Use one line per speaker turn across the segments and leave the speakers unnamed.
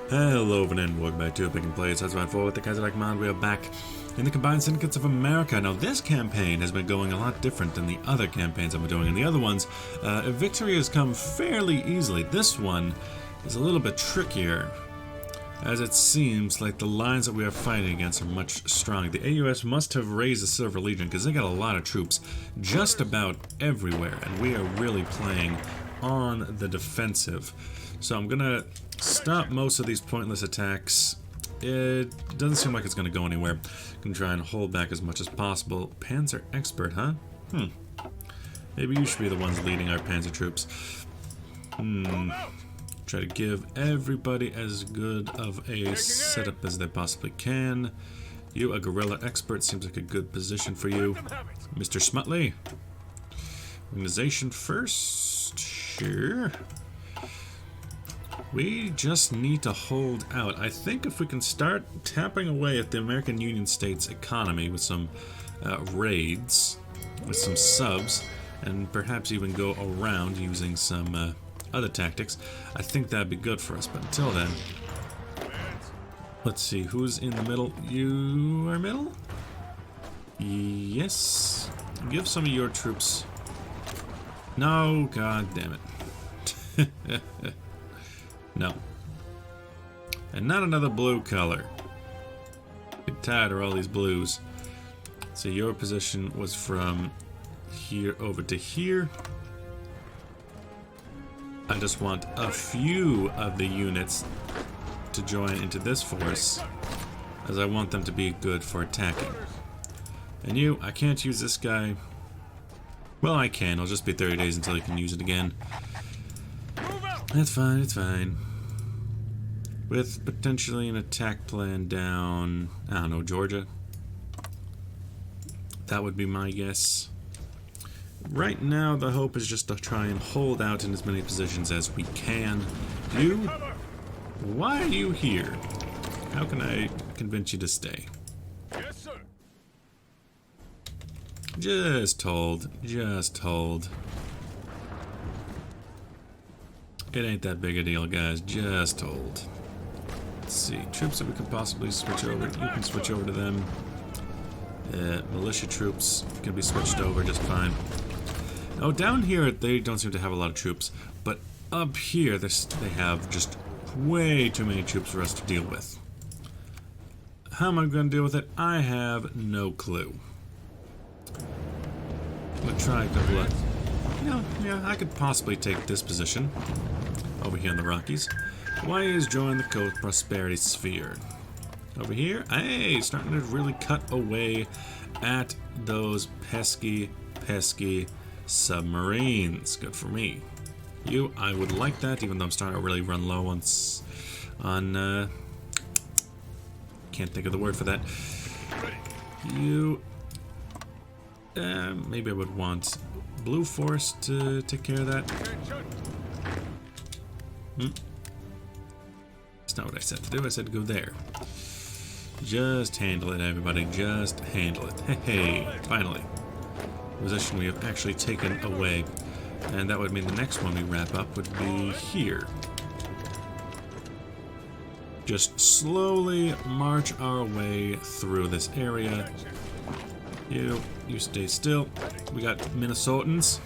Hello and welcome back to Pick and Play. It's Husband 4 with the Kaiserreich mod. We are back in the Combined Syndicates of America. Now this campaign has been going a lot different than the other campaigns I've been doing. In the other ones, victory has come fairly easily. This one is a little bit trickier, as it seems like the lines that we are fighting against are much stronger. The AUS must have raised the Silver Legion because they got a lot of troops just about everywhere, and we are really playing on the defensive. So I'm gonna stop most of these pointless attacks. It doesn't seem like it's gonna go anywhere. I'm gonna try and hold back as much as possible. Panzer expert, huh? Maybe you should be the ones leading our panzer troops. Try to give everybody as good of a setup as they possibly can. You, a guerrilla expert, seems like a good position for you. Mr. Smutley. Organization first. Sure. We just need to hold out. I think if we can start tapping away at the American Union States economy with some raids, with some subs, and perhaps even go around using some other tactics, I think that'd be good for us. But until then, let's see, who's in the middle? You are middle? Yes. Give some of your troops. No, god damn it. No. And not another blue color. Get tired of all these blues. So your position was from here over to here. I just want a few of the units to join into this force, as I want them to be good for attacking. And you, I can't use this guy. Well, I can. It'll just be 30 days until you can use it again. That's fine, it's fine. With potentially an attack plan down, I don't know, Georgia. That would be my guess. Right now, the hope is just to try and hold out in as many positions as we can. You? Why are you here? How can I convince you to stay?
Yes, sir.
Just hold. Just hold. It ain't that big a deal, guys. Just hold. Let's see. Troops that we can possibly switch over. You can switch over to them. Militia troops can be switched over just fine. Oh, down here they don't seem to have a lot of troops, but up here they have just way too many troops for us to deal with. How am I going to deal with it? I have no clue. I'm going to try to yeah, I could possibly take this position over here in the Rockies. Why is join the Coast Prosperity Sphere? Over here, hey, starting to really cut away at those pesky submarines. Good for me. You, I would like that, even though I'm starting to really run low on can't think of the word for that. You, maybe I would want Blue Force to take care of that. That's not what I said to do. I said to go there. Just handle it, everybody. Just handle it. Hey, finally. Position we have actually taken away. And that would mean the next one we wrap up would be here. Just slowly march our way through this area. You stay still. We got Minnesotans.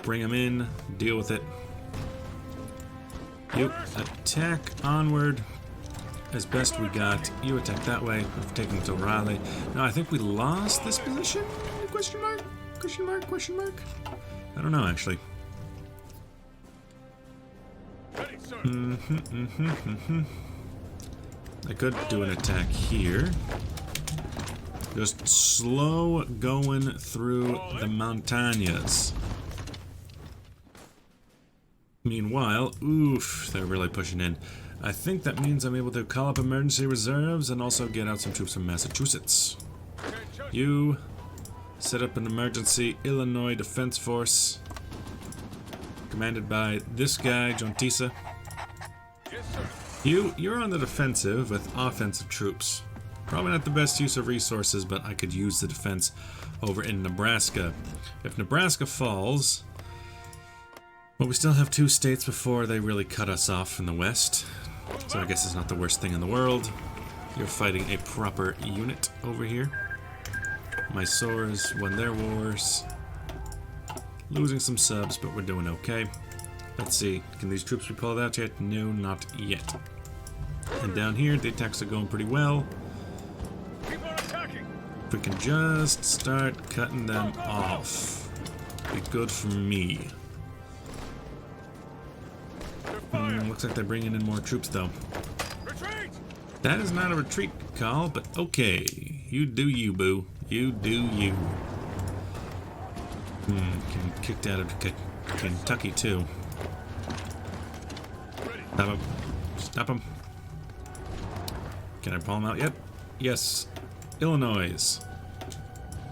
Bring them in. Deal with it. You attack onward as best we got. You attack that way. We've taken them to Raleigh. Now I think we lost this position? Question mark? Question mark? Question mark? I don't know actually. I could do an attack here. Just slow going through the montañas. Meanwhile, oof, they're really pushing in. I think that means I'm able to call up emergency reserves and also get out some troops from Massachusetts. You set up an emergency Illinois Defense Force commanded by this guy, John Tisa. You're on the defensive with offensive troops. Probably not the best use of resources, but I could use the defense over in Nebraska. If Nebraska falls, well, we still have 2 states before they really cut us off from the west. So I guess it's not the worst thing in the world. You're fighting a proper unit over here. Mysore's won their wars. Losing some subs, but we're doing okay. Let's see, can these troops be pulled out yet? No, not yet. And down here, the attacks are going pretty well.
Keep on attacking.
If we can just start cutting them off, be good for me. Looks like they're bringing in more troops, though.
Retreat.
That is not a retreat call, but okay. You do you, boo. You do you. Getting kicked out of Kentucky, too. Stop him. Stop him. Can I pull him out yet? Yes. Illinois.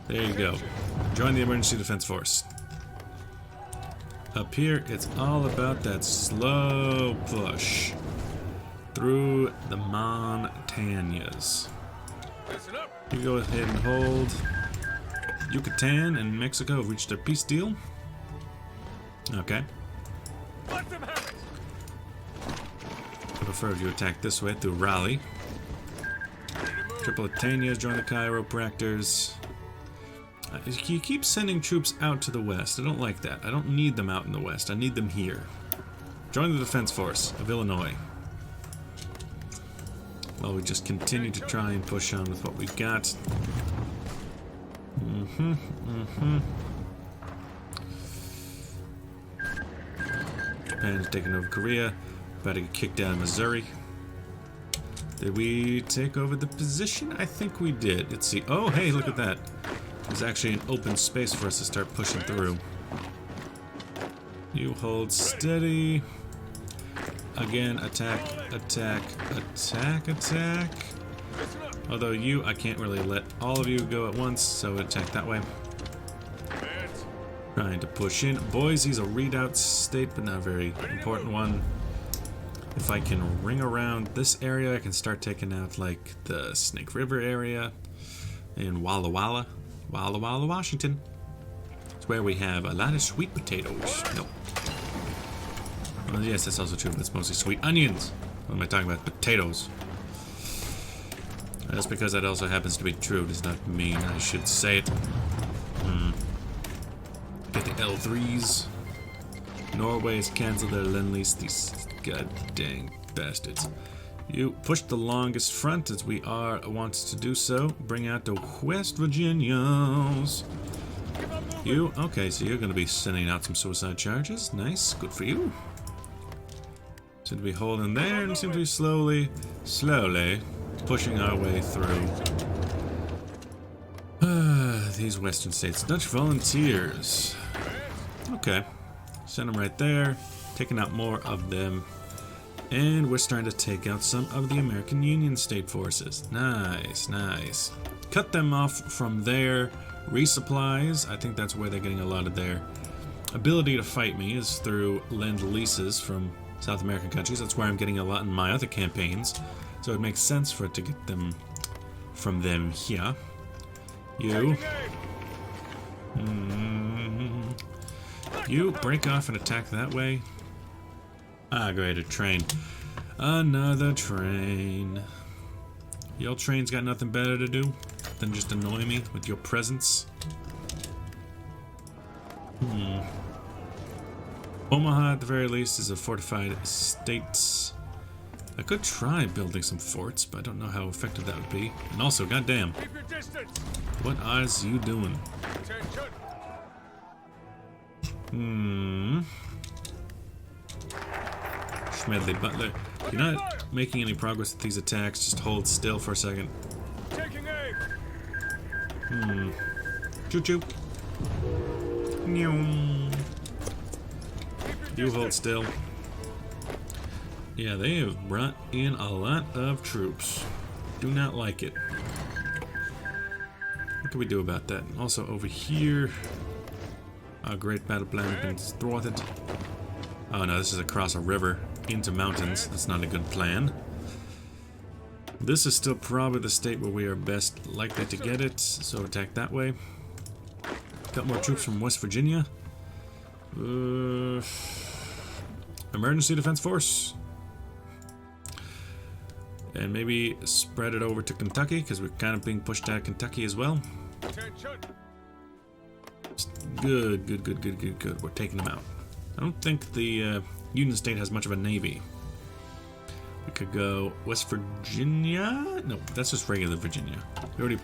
There you go. Join the Emergency Defense Force. Up here, it's all about that slow push through the Montañas.
Listen up.
You go ahead and hold. Yucatan and Mexico have reached a peace deal. Okay.
Let them have it.
I prefer if you attack this way through Raleigh. Tripolitania join the chiropractors. You keep sending troops out to the west. I don't like that. I don't need them out in the west. I need them here. Join the defense force of Illinois. Well, we just continue to try and push on with what we've got. Japan's taking over Korea. About to get kicked out of Missouri. Did we take over the position? I think we did. Let's see. Oh, hey, look at that. There's actually an open space for us to start pushing through. You hold steady. Again, attack, attack, attack, attack. Although you, I can't really let all of you go at once, so attack that way. Trying to push in. Boise's a readout state, but not a very important one. If I can ring around this area, I can start taking out, like, the Snake River area in Walla Walla. Walla Walla, Washington. It's where we have a lot of sweet potatoes. Nope. Well, yes, that's also true, but it's mostly sweet onions. What am I talking about? Potatoes. Just because that also happens to be true does not mean I should say it. Get the L3s. Norway has canceled their Lend-Lease. These god dang bastards. You push the longest front as we are wants to do so. Bring out the West Virginians. You, okay, so you're going to be sending out some suicide charges. Nice, good for you. Seem to be holding there and seem to be slowly pushing our way through. These western states. Dutch volunteers. Okay, send them right there. Taking out more of them. And we're starting to take out some of the American Union state forces. Nice, nice. Cut them off from their resupplies. I think that's where they're getting a lot of their ability to fight me is through Lend-Leases from South American countries. That's where I'm getting a lot in my other campaigns. So it makes sense for it to get them from them here. You. You break off and attack that way. Ah, great, a train. Another train. Your train's got nothing better to do than just annoy me with your presence. Omaha, at the very least, is a fortified state. I could try building some forts, but I don't know how effective that would be. And also, goddamn,
Keep your distance.
what are you doing?
Attention.
Schmedley Butler. You're not making any progress with these attacks. Just hold still for a second.
Taking aim.
Choo choo. You hold still. Yeah, they have brought in a lot of troops. Do not like it. What can we do about that? Also over here, a great battle plan has been thwarted. Oh no, this is across a river into mountains. That's not a good plan. This is still probably the state where we are best likely to get it, so attack that way. Got more troops from West Virginia. Emergency Defense Force. And maybe spread it over to Kentucky, because we're kind of being pushed out of Kentucky as well.
Attention.
Good, good, good, good, good, good. We're taking them out. I don't think the Union State has much of a navy. We could go West Virginia. No, that's just regular Virginia. We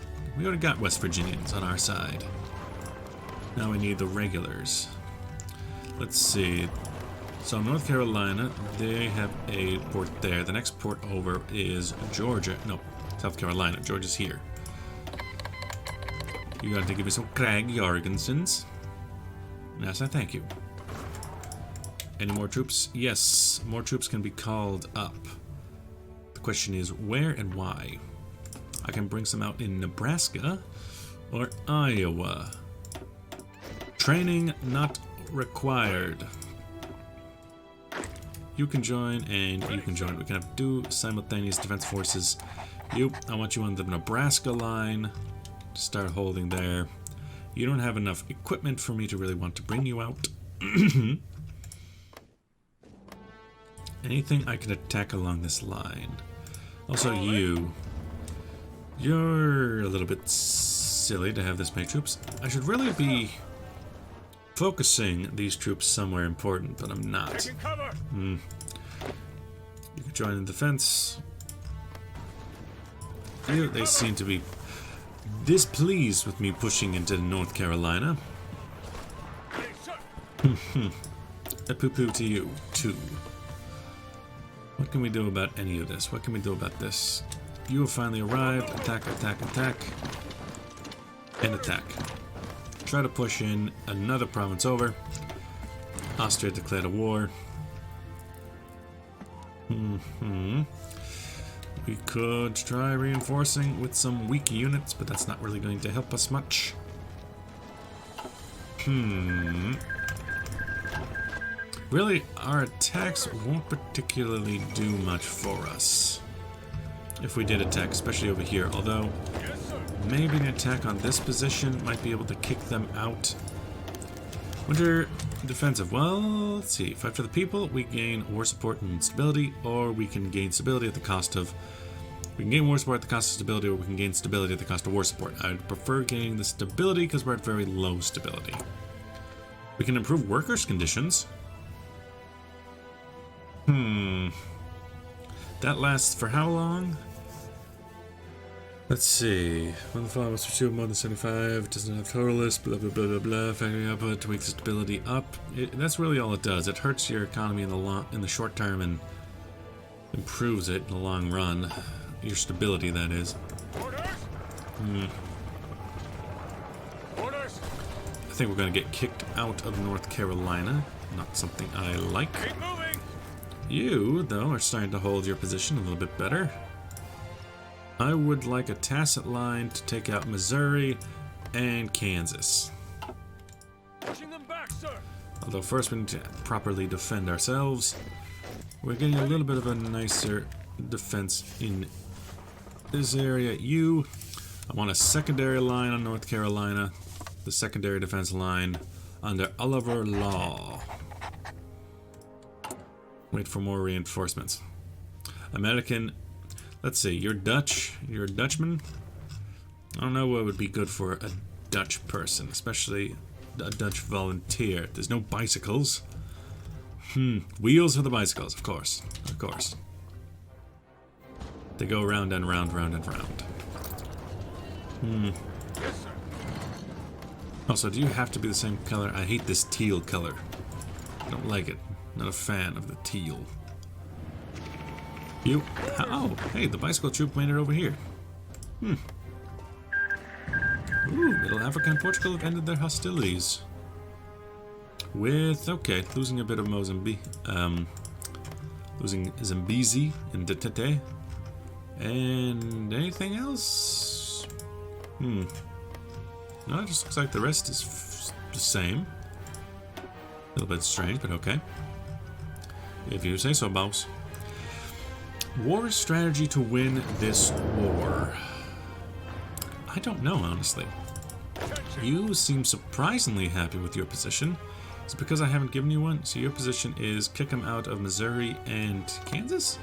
already got West Virginians on our side. Now we need the regulars. Let's see. So North Carolina, they have a port there. The next port over is Georgia. No, South Carolina. Georgia's here. You got to give me some Craig Jorgensens. Yes, I thank you. Any more troops? Yes, more troops can be called up. The question is where and why. I can bring some out in Nebraska or Iowa. Training not required. You can join and you can join. We can have two simultaneous defense forces. You, I want you on the Nebraska line. Start holding there. You don't have enough equipment for me to really want to bring you out. Anything I can attack along this line. Also you're a little bit silly to have this many troops. I should really be focusing these troops somewhere important, but I'm not.
Taking cover.
You can join the defense. They seem to be displeased with me pushing into North Carolina. A poo-poo to you, too. What can we do about any of this? What can we do about this? You have finally arrived. Attack, attack, attack. And attack. Try to push in another province over. Austria declared a war. We could try reinforcing with some weak units, but that's not really going to help us much. Really, our attacks won't particularly do much for us. If we did attack, especially over here. Although, maybe an attack on this position might be able to kick them out. Winter defensive. Well, let's see. Fight for the people. We gain war support and stability, or we can gain stability at the cost of... We can gain war support at the cost of stability, or we can gain stability at the cost of war support. I'd prefer gaining the stability because we're at very low stability. We can improve workers' conditions. That lasts for how long? Let's see. When the file must pursue more than 75, it doesn't have total list, blah blah blah blah blah. Factory output to make the stability up. That's really all it does. It hurts your economy in the short term and improves it in the long run. Your stability, that is.
Orders. Orders.
I think we're going to get kicked out of North Carolina. Not something I like.
Keep moving.
You, though, are starting to hold your position a little bit better. I would like a tacit line to take out Missouri and Kansas.
Pushing them back, sir.
Although first we need to properly defend ourselves. We're getting a little bit of a nicer defense in this area. I want a secondary line on North Carolina. The secondary defense line under Oliver Law. Wait for more reinforcements. American, let's see, you're Dutch, you're a Dutchman. I don't know what would be good for a Dutch person, especially a Dutch volunteer. There's no bicycles. Wheels for the bicycles, of course, of course. They go round and round, round and round.
Yes, sir.
Also, do you have to be the same color? I hate this teal color. I don't like it. Not a fan of the teal. You... Oh, hey, the bicycle troop made it over here. Ooh, Middle Africa and Portugal have ended their hostilities. With, okay, losing a bit of Mozambique. Losing Zambezi and Tete. And anything else? No, it just looks like the rest is the same. A little bit strange, but okay. If you say so, boss. War strategy to win this war. I don't know, honestly. You seem surprisingly happy with your position. Is it because I haven't given you one? So your position is kick them out of Missouri and Kansas?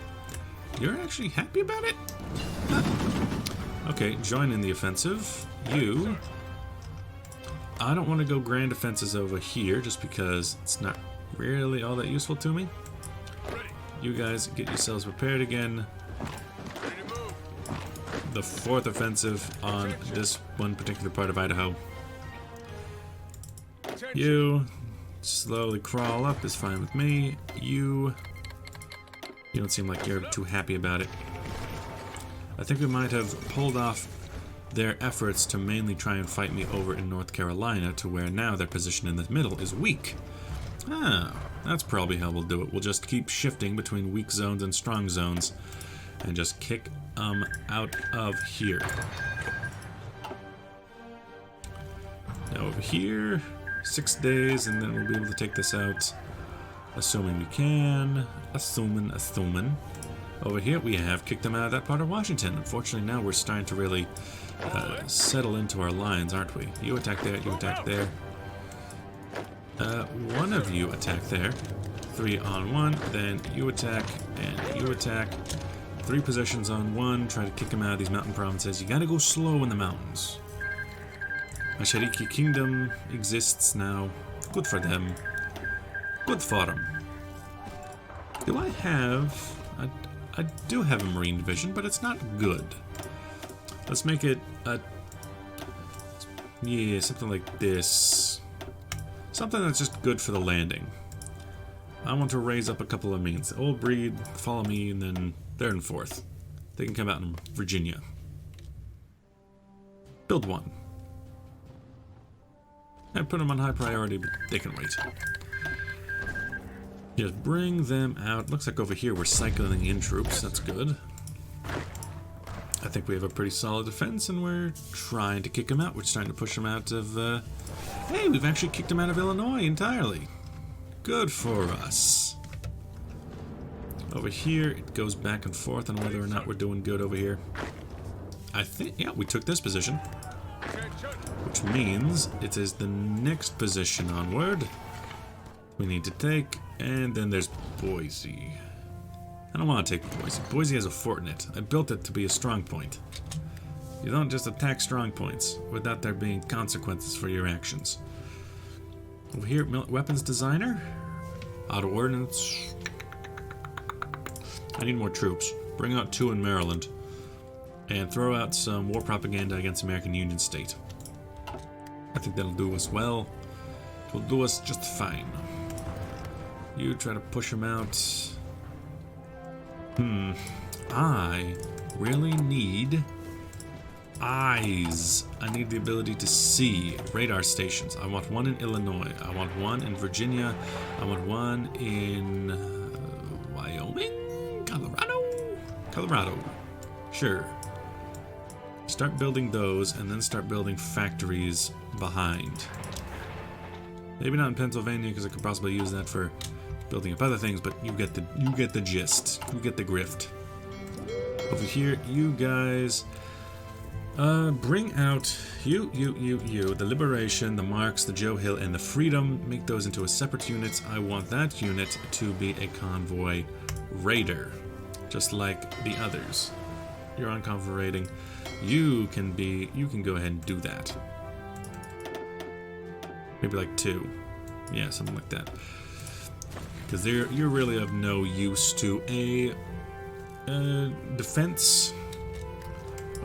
You're actually happy about it? Huh. Okay, join in the offensive. You... I don't want to go grand offenses over here just because it's not really all that useful to me. You guys get yourselves prepared again. The 4th offensive on this one particular part of Idaho. You slowly crawl up is fine with me. You don't seem like you're too happy about it. I think we might have pulled off their efforts to mainly try and fight me over in North Carolina to where now their position in the middle is weak. Ah, that's probably how we'll do it. We'll just keep shifting between weak zones and strong zones and just kick them out of here. Now over here, 6 days, and then we'll be able to take this out, assuming we can. Assuming. Over here, we have kicked them out of that part of Washington. Unfortunately, now we're starting to really settle into our lines, aren't we? You attack there, you attack there. One of you attack there. 3 on 1, then you attack, and you attack. 3 positions on 1, try to kick them out of these mountain provinces. You gotta go slow in the mountains. My Shariki Kingdom exists now. Good for them. Good for them. Do I have... I do have a Marine Division, but it's not good. Let's make it a... Yeah, something like this. Something that's just good for the landing. I want to raise up a couple of Marines. Old breed, follow me, and then they're in 4th. They can come out in Virginia. Build 1. I put them on high priority, but they can wait. Just bring them out. Looks like over here we're cycling in troops. That's good. I think we have a pretty solid defense, and we're trying to kick them out. We're trying to push them out of... Hey, we've actually kicked them out of Illinois entirely. Good for us. Over here, it goes back and forth on whether or not we're doing good over here. I think... Yeah, we took this position. Which means it is the next position onward we need to take, and then there's Boise. I don't want to take Boise. Boise has a fort in it. I built it to be a strong point. You don't just attack strong points without there being consequences for your actions. Over here, weapons designer. Auto ordnance. I need more troops. Bring out 2 in Maryland. And throw out some war propaganda against American Union State. I think that'll do us well. It will do us just fine. You try to push them out. I really need eyes. I need the ability to see radar stations. I want 1 in Illinois. I want 1 in Virginia. I want 1 in Wyoming? Colorado. Sure. Start building those, and then start building factories behind. Maybe not in Pennsylvania, because I could possibly use that for building up other things, but you get the gist. You get the grift. Over here, you guys bring out you, the Liberation, the Marks, the Joe Hill, and the Freedom. Make those into a separate unit. I want that unit to be a convoy raider, just like the others. You're on convoy raiding. You can go ahead and do that. Maybe like 2. Yeah, something like that. Because you're really of no use to a defense.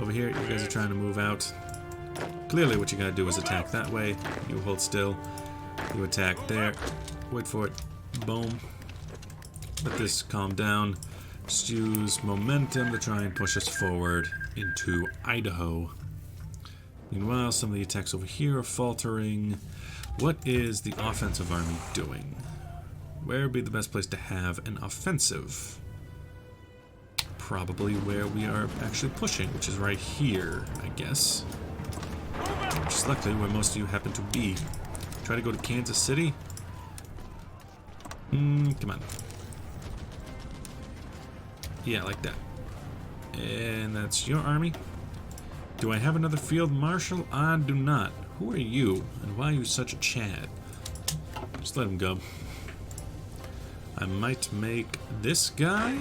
Over here, you guys are trying to move out. Clearly what you gotta do is attack that way. You hold still. You attack there. Wait for it. Boom. Let this calm down. Just use momentum to try and push us forward into Idaho. Meanwhile, some of the attacks over here are faltering. What is the offensive army doing? Where would be the best place to have an offensive? Probably where we are actually pushing, which is right here, I guess. Which is luckily where most of you happen to be. Try to go to Kansas City? Come on. Yeah, like that. And that's your army. Do I have another field marshal? I do not. Who are you? And why are you such a Chad? Just let him go. I might make this guy,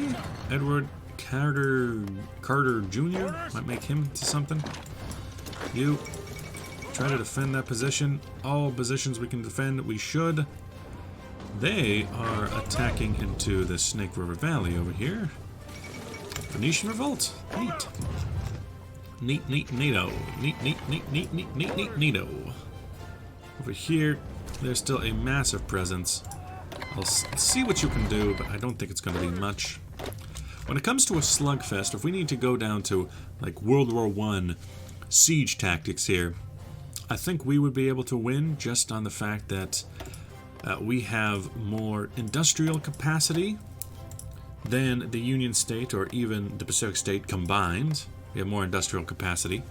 Edward Carter Jr. Might make him into something. You try to defend that position. All positions we can defend, we should. They are attacking into the Snake River Valley over here. Venetian Revolt. Neat. Neato. Neato. Over here, there's still a massive presence. I'll see what you can do, but I don't think it's going to be much. When it comes to a slugfest, if we need to go down to like World War I siege tactics here, I think we would be able to win just on the fact that we have more industrial capacity than the Union State or even the Pacific State combined. We have more industrial capacity.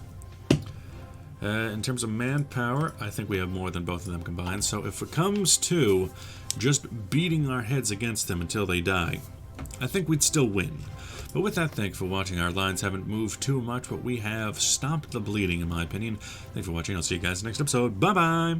In terms of manpower, I think we have more than both of them combined. So if it comes to just beating our heads against them until they die, I think we'd still win. But with that, thanks for watching. Our lines haven't moved too much, but we have stopped the bleeding, in my opinion. Thanks for watching. I'll see you guys next episode. Bye-bye!